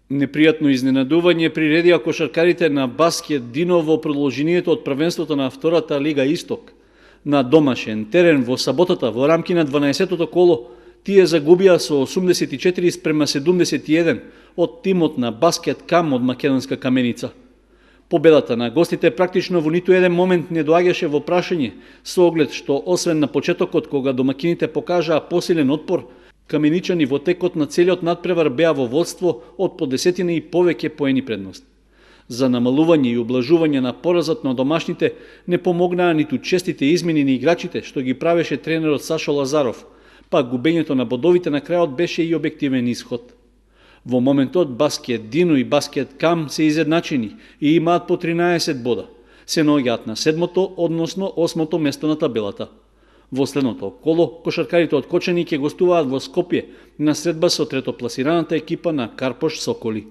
Непријатно изненадување приредија кошаркарите на Баскет Дино во продолжението од првенството на втората Лига Исток. На домашен терен во саботата во рамки на 12-тото коло тие загубија со 84:71 од тимот на Баскет Кам од македонска Каменица. Победата на гостите практично во ниту еден момент не доаѓаше во прашање, со оглед што освен на почетокот кога домакините покажаа посилен отпор, каменичани во текот на целиот надпревар беа во водство од по десетина и повеќе поени предност. За намалување и облажување на поразот на домашните не помогнаа ниту честите измени на играчите што ги правеше тренерот Сашо Лазаров, па губењето на бодовите на крајот беше и објективен исход. Во моментот Баскет Дино и Баскет Кам се изедначени и имаат по 13 бода. Се наоѓаат на 7-то, односно 8-то место на табелата. Во следното коло, кошаркарите од Кочани ќе гостуваат во Скопје на средба со третопласираната екипа на Карпош Соколи.